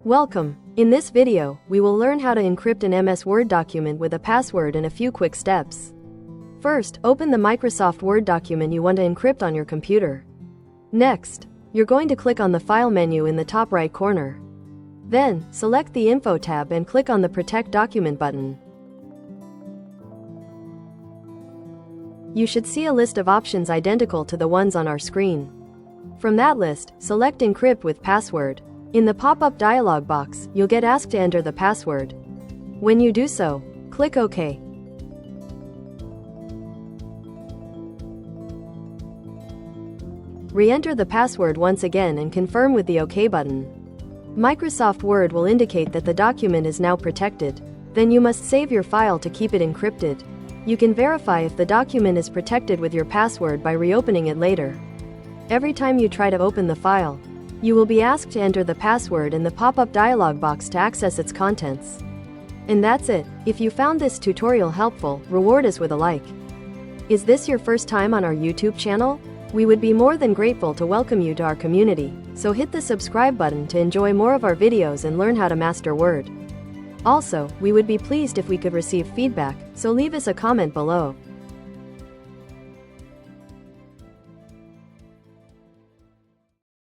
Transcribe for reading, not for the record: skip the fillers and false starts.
Welcome. In this video, we will learn how to encrypt an MS Word document with a password in a few quick steps. First, open the Microsoft Word document you want to encrypt on your computer. Next, you're going to click on the File menu in the top right corner. Then, select the Info tab and click on the Protect Document button. You should see a list of options identical to the ones on our screen. From that list, select Encrypt with Password. In the pop-up dialog box, you'll get asked to enter the password. When you do so, click OK. Re-enter the password once again and confirm with the OK button. Microsoft Word will indicate that the document is now protected. Then you must save your file to keep it encrypted. You can verify if the document is protected with your password by reopening it later. Every time you try to open the file, you will be asked to enter the password in the pop-up dialog box to access its contents. And that's it. If you found this tutorial helpful, reward us with a like. Is this your first time on our YouTube channel? We would be more than grateful to welcome you to our community, so hit the subscribe button to enjoy more of our videos and learn how to master Word. Also, we would be pleased if we could receive feedback, so leave us a comment below.